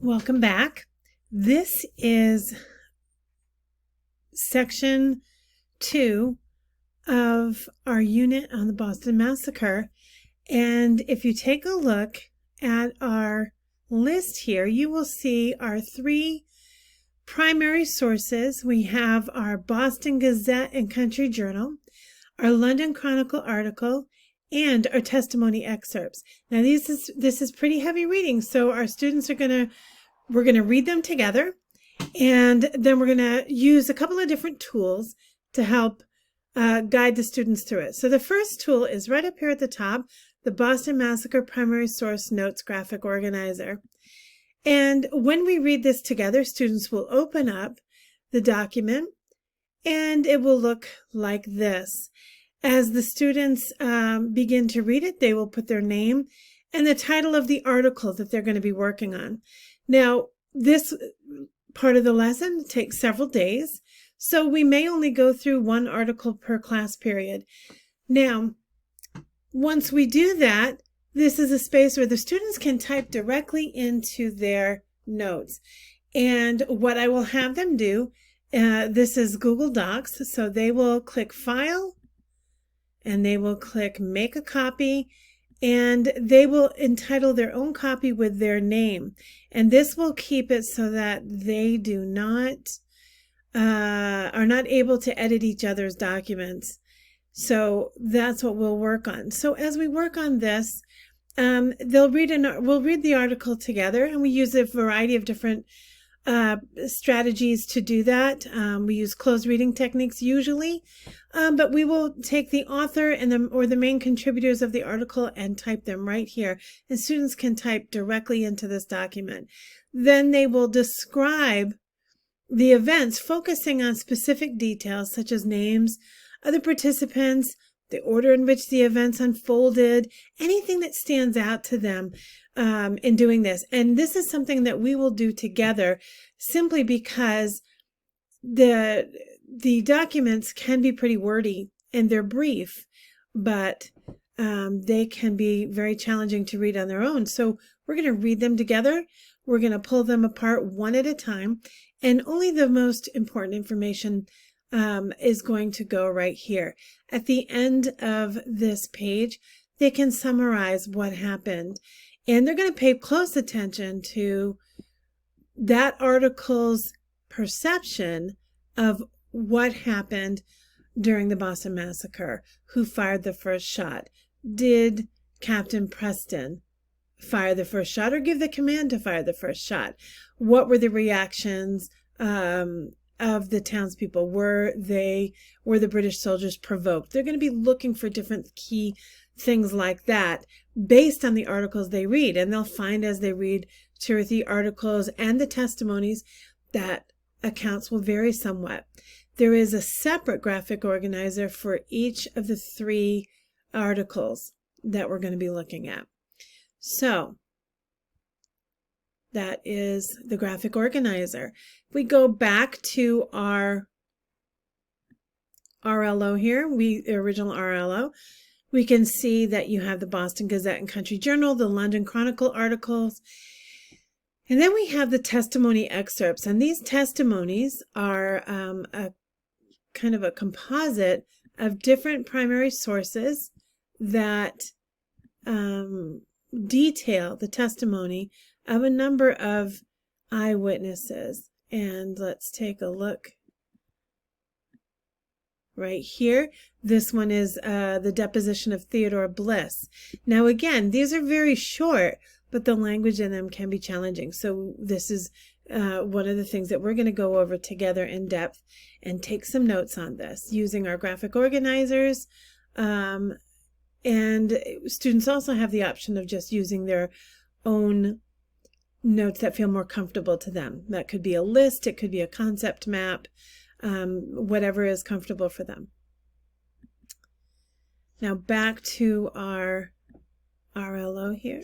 Welcome back. This is section 2 of our unit on the Boston Massacre. And if you take a look at our list here, you will see our 3 primary sources. We have our Boston Gazette and Country Journal, our London Chronicle article, and our testimony excerpts. Now this is pretty heavy reading, so our students we're going to read them together, and then we're going to use a couple of different tools to help guide the students through it. So the first tool is right up here at the top, the Boston Massacre Primary Source Notes Graphic Organizer. And when we read this together, students will open up the document and it will look like this. As the students begin to read it, they will put their name and the title of the article that they're going to be working on. Now, this part of the lesson takes several days, so we may only go through 1 article per class period. Now, once we do that, this is a space where the students can type directly into their notes. And what I will have them do, this is Google Docs, so they will click File, and they will click Make a Copy, and they will entitle their own copy with their name. And this will keep it so that they do not, are not able to edit each other's documents. So that's what we'll work on. So as we work on this, we'll read the article together, and we use a variety of different strategies to do that. We use closed reading techniques usually, but we will take the author and the main contributors of the article and type them right here, and students can type directly into this document. Then they will describe the events, focusing on specific details such as names of the participants, the order in which the events unfolded, anything that stands out to them in doing this. And this is something that we will do together simply because the documents can be pretty wordy and they're brief, but they can be very challenging to read on their own. So we're going to read them together. We're going to pull them apart one at a time, and only the most important information is going to go right here. At the end of this page, they can summarize what happened, and they're going to pay close attention to that article's perception of what happened during the Boston Massacre. Who fired the first shot? Did Captain Preston fire the first shot or give the command to fire the first shot? What were the reactions of the townspeople? Were the British soldiers provoked? They're going to be looking for different key things like that based on the articles they read, and they'll find as they read 2 or 3 articles and the testimonies that accounts will vary somewhat. There is a separate graphic organizer for each of the 3 articles that we're going to be looking at. So that is the graphic organizer. If we go back to our RLO here, the original RLO, we can see that you have the Boston Gazette and Country Journal, the London Chronicle articles, and then we have the testimony excerpts. And these testimonies are a kind of a composite of different primary sources that detail the testimony of a number of eyewitnesses. And let's take a look right here. This one is the deposition of Theodore Bliss. Now again, these are very short, but the language in them can be challenging. So this is one of the things that we're going to go over together in depth and take some notes on this using our graphic organizers. And students also have the option of just using their own notes that feel more comfortable to them. That could be a list, it could be a concept map, whatever is comfortable for them. Now back to our RLO here.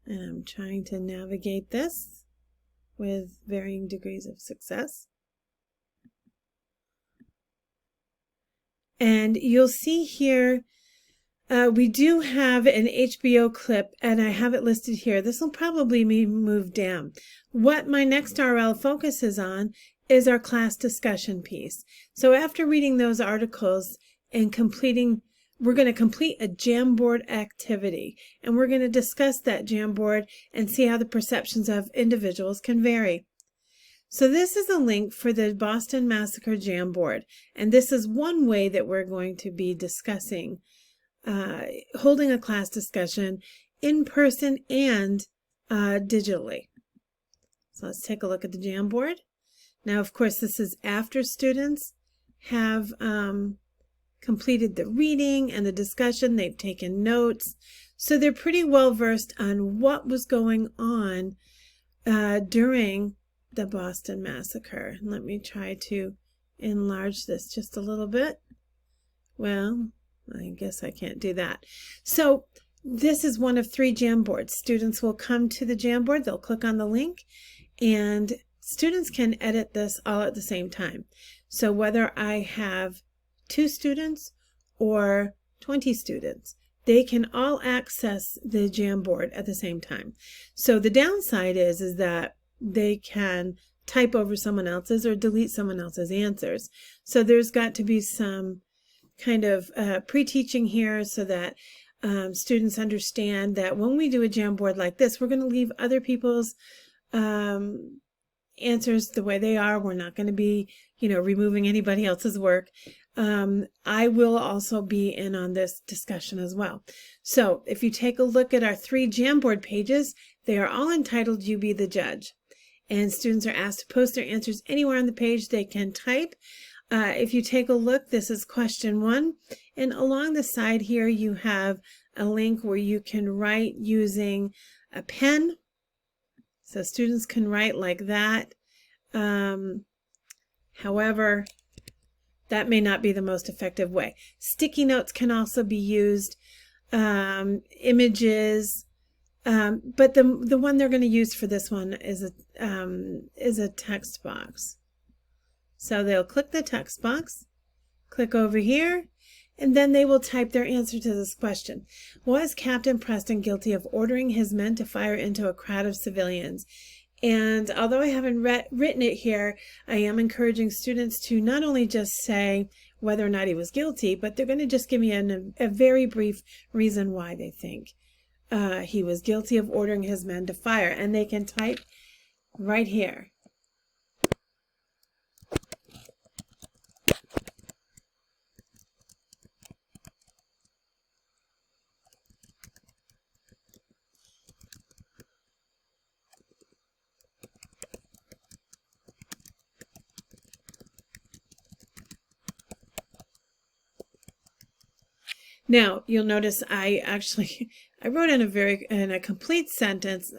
And I'm trying to navigate this with varying degrees of success. And you'll see here We do have an HBO clip, and I have it listed here. This will probably be moved down. What my next RL focuses on is our class discussion piece. So after reading those articles and we're going to complete a Jamboard activity, and we're going to discuss that Jamboard and see how the perceptions of individuals can vary. So this is a link for the Boston Massacre Jamboard, and this is one way that we're going to be discussing holding a class discussion in person and digitally. So let's take a look at the Jamboard. Now, of course, this is after students have completed the reading and the discussion. They've taken notes. So they're pretty well versed on what was going on during the Boston Massacre. Let me try to enlarge this just a little bit. Well, I guess I can't do that. So this is one of 3 Jamboards. Students will come to the Jamboard, they'll click on the link, and students can edit this all at the same time. So whether I have 2 students or 20 students, they can all access the Jamboard at the same time. So the downside is that they can type over someone else's or delete someone else's answers. So there's got to be some kind of pre-teaching here so that students understand that when we do a Jamboard like this, we're going to leave other people's answers the way they are. We're not going to be, removing anybody else's work. I will also be in on this discussion as well. So if you take a look at our 3 Jamboard pages, they are all entitled You Be the Judge. And students are asked to post their answers anywhere on the page. They can type. If you take a look, this is question 1, and along the side here you have a link where you can write using a pen. So students can write like that. However, that may not be the most effective way. Sticky notes can also be used, images, but the one they're going to use for this one is a text box. So they'll click the text box, click over here, and then they will type their answer to this question. Was Captain Preston guilty of ordering his men to fire into a crowd of civilians? And although I haven't written it here, I am encouraging students to not only just say whether or not he was guilty, but they're going to just give me a very brief reason why they think he was guilty of ordering his men to fire. And they can type right here. Now, you'll notice I wrote in a complete sentence.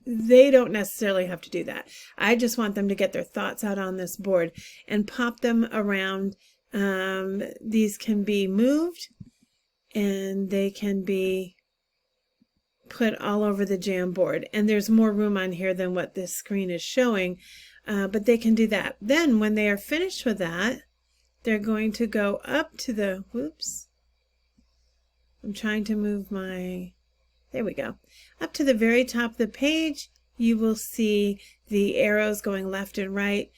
They don't necessarily have to do that. I just want them to get their thoughts out on this board and pop them around. These can be moved and they can be put all over the Jamboard. And there's more room on here than what this screen is showing, but they can do that. Then when they are finished with that, they're going to go up to the, I'm trying to move there we go. Up to the very top of the page, you will see the arrows going left and right.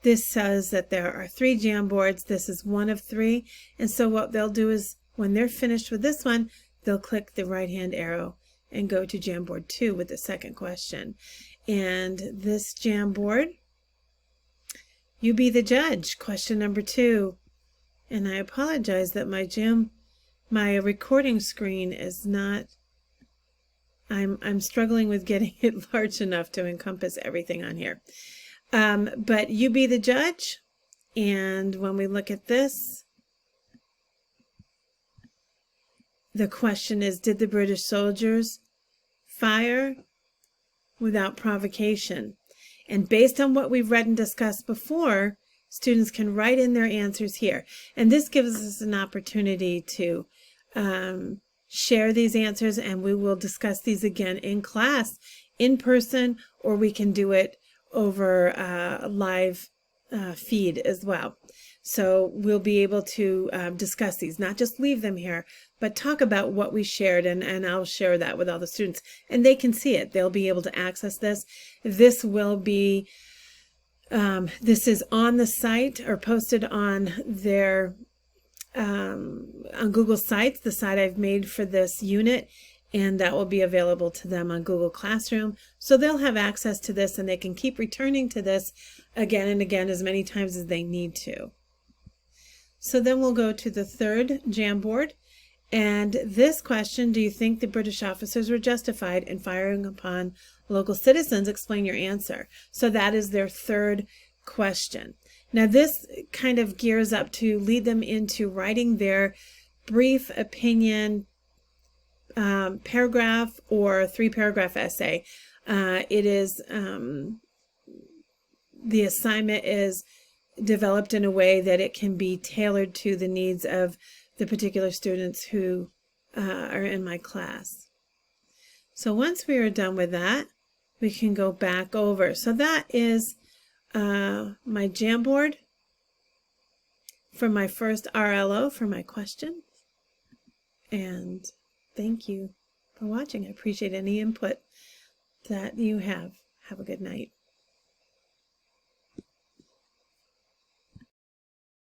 This says that there are 3 Jamboards. This is one of 3. And so what they'll do is when they're finished with this one, they'll click the right-hand arrow and go to Jamboard 2 with the second question. And this Jamboard, You Be the Judge, question number 2. And I apologize that my recording screen is not, I'm struggling with getting it large enough to encompass everything on here. But You Be the Judge, and when we look at this, the question is, did the British soldiers fire without provocation? And based on what we've read and discussed before, students can write in their answers here. And this gives us an opportunity to share these answers, and we will discuss these again in class, in person, or we can do it over a live feed as well. So we'll be able to discuss these, not just leave them here, but talk about what we shared, and I'll share that with all the students, and they can see it. They'll be able to access this. This will be, this is on the site or posted on their, on Google Sites, the site I've made for this unit, and that will be available to them on Google Classroom. So they'll have access to this, and they can keep returning to this again and again as many times as they need to. So then we'll go to the third Jamboard. And this question, do you think the British officers were justified in firing upon local citizens? Explain your answer. So that is their third question. Now this kind of gears up to lead them into writing their brief opinion paragraph or 3-paragraph essay. It is, the assignment is developed in a way that it can be tailored to the needs of the particular students who are in my class. So once we are done with that, we can go back over. So that is my Jamboard for my first RLO for my question. And thank you for watching. I appreciate any input that you have. Have a good night.